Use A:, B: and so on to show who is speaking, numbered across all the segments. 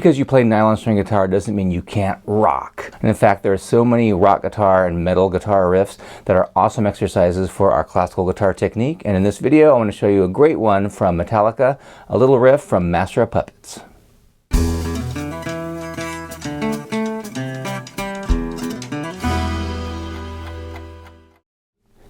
A: because you play nylon string guitar doesn't mean you can't rock. And in fact, there are so many rock guitar and metal guitar riffs that are awesome exercises for our classical guitar technique. And in this video, I want to show you a great one from Metallica, a little riff from Master of Puppets.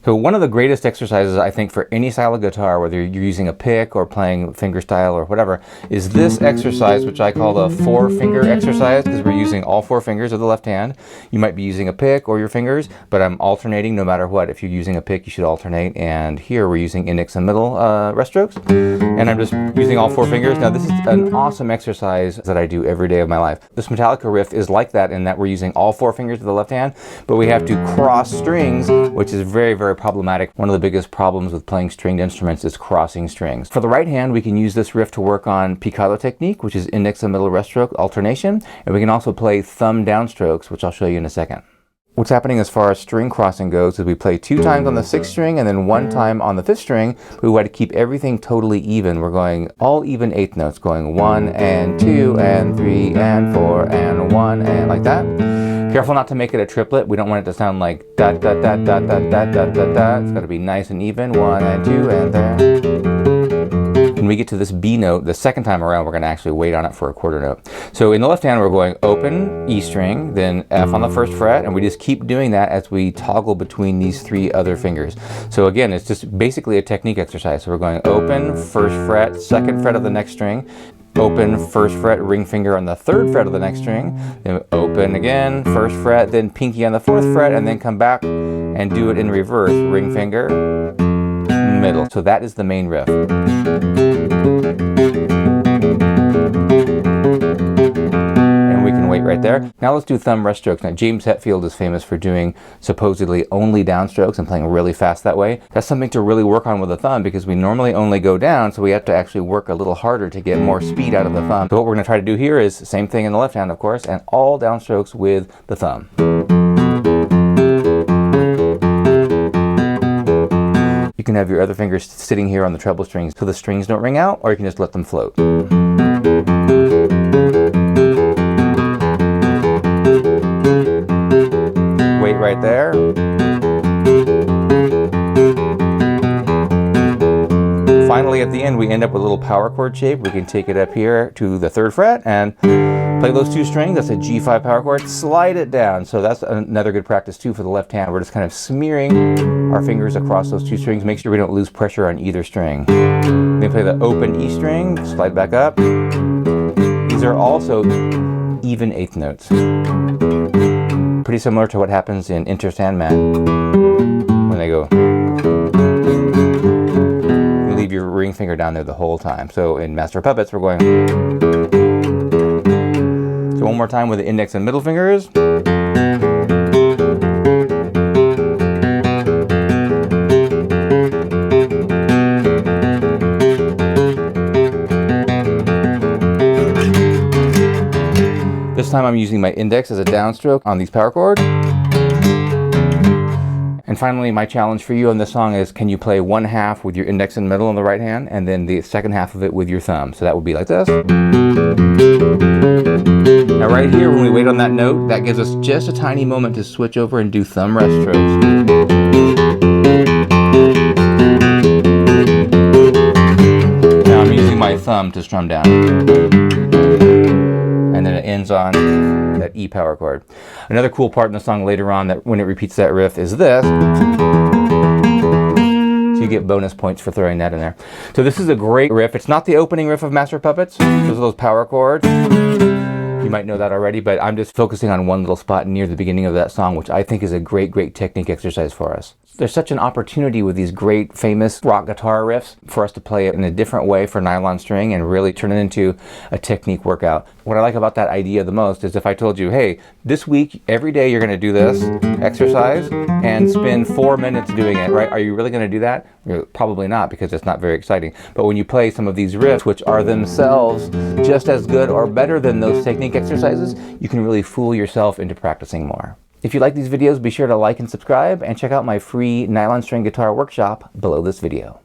A: So one of the greatest exercises, I think, for any style of guitar, whether you're using a pick or playing fingerstyle or whatever, is this exercise, which I call the four-finger exercise, because we're using all four fingers of the left hand. You might be using a pick or your fingers, but I'm alternating no matter what. If you're using a pick, you should alternate. And here we're using index and middle restroke, and I'm just using all four fingers. Now this is an awesome exercise that I do every day of my life. This Metallica riff is like that in that we're using all four fingers of the left hand, but we have to cross strings, which is very, very problematic. One of the biggest problems with playing stringed instruments is crossing strings. For the right hand, we can use this riff to work on picado technique, which is index and middle restroke alternation, and we can also play thumb downstrokes, which I'll show you in a second. What's happening as far as string crossing goes is we play 2 times on the 6th string and then 1 time on the 5th string. We want to keep everything totally even. We're going all even 8th notes, going 1 and 2 and 3 and 4 and 1 and like that. Careful not to make it a triplet. We don't want it to sound like da da da da da da da da da. It's got to be nice and even. 1 and 2 and there. When we get to this B note, the second time around, we're going to actually wait on it for a quarter note. So in the left hand, we're going open E string, then F on the 1st fret, and we just keep doing that as we toggle between these 3 other fingers. So again, it's just basically a technique exercise. So we're going open, 1st fret, 2nd fret of the next string, open, 1st fret, ring finger on the 3rd fret of the next string, then open again, 1st fret, then pinky on the 4th fret, and then come back and do it in reverse, ring finger, middle. So that is the main riff. And we can wait right there. Now let's do thumb rest strokes. Now James Hetfield is famous for doing supposedly only downstrokes and playing really fast that way. That's something to really work on with the thumb because we normally only go down, so we have to actually work a little harder to get more speed out of the thumb. So what we're going to try to do here is the same thing in the left hand, of course, and all downstrokes with the thumb. You can have your other fingers sitting here on the treble strings so the strings don't ring out, or you can just let them float. Wait right there. Finally, at the end, we end up with a little power chord shape. We can take it up here to the 3rd fret and play those 2 strings. That's a G5 power chord. Slide it down. So that's another good practice too for the left hand. We're just kind of smearing our fingers across those 2 strings. Make sure we don't lose pressure on either string. Then play the open E string, slide back up. These are also even 8th notes. Pretty similar to what happens in Enter Sandman when they go. Leave your ring finger down there the whole time. So in Master of Puppets, we're going. So one more time with the index and middle fingers. This time I'm using my index as a downstroke on these power chords. And finally, my challenge for you on this song is, can you play 1/2 with your index and middle on the right hand, and then the second half of it with your thumb? So that would be like this. Now right here, when we wait on that note, that gives us just a tiny moment to switch over and do thumb rest strokes. Now I'm using my thumb to strum down. And then it ends on that E power chord. Another cool part in the song later on, that when it repeats that riff, is this. So you get bonus points for throwing that in there. So this is a great riff. It's not the opening riff of Master of Puppets. Those are those power chords. You might know that already, but I'm just focusing on one little spot near the beginning of that song, which I think is a great, great technique exercise for us. There's such an opportunity with these great famous rock guitar riffs for us to play it in a different way for nylon string and really turn it into a technique workout. What I like about that idea the most is if I told you, hey, this week, every day you're going to do this exercise and spend 4 minutes doing it, right? Are you really going to do that? Probably not, because it's not very exciting. But when you play some of these riffs, which are themselves just as good or better than those technique exercises, you can really fool yourself into practicing more. If you like these videos, be sure to like and subscribe, and check out my free nylon string guitar workshop below this video.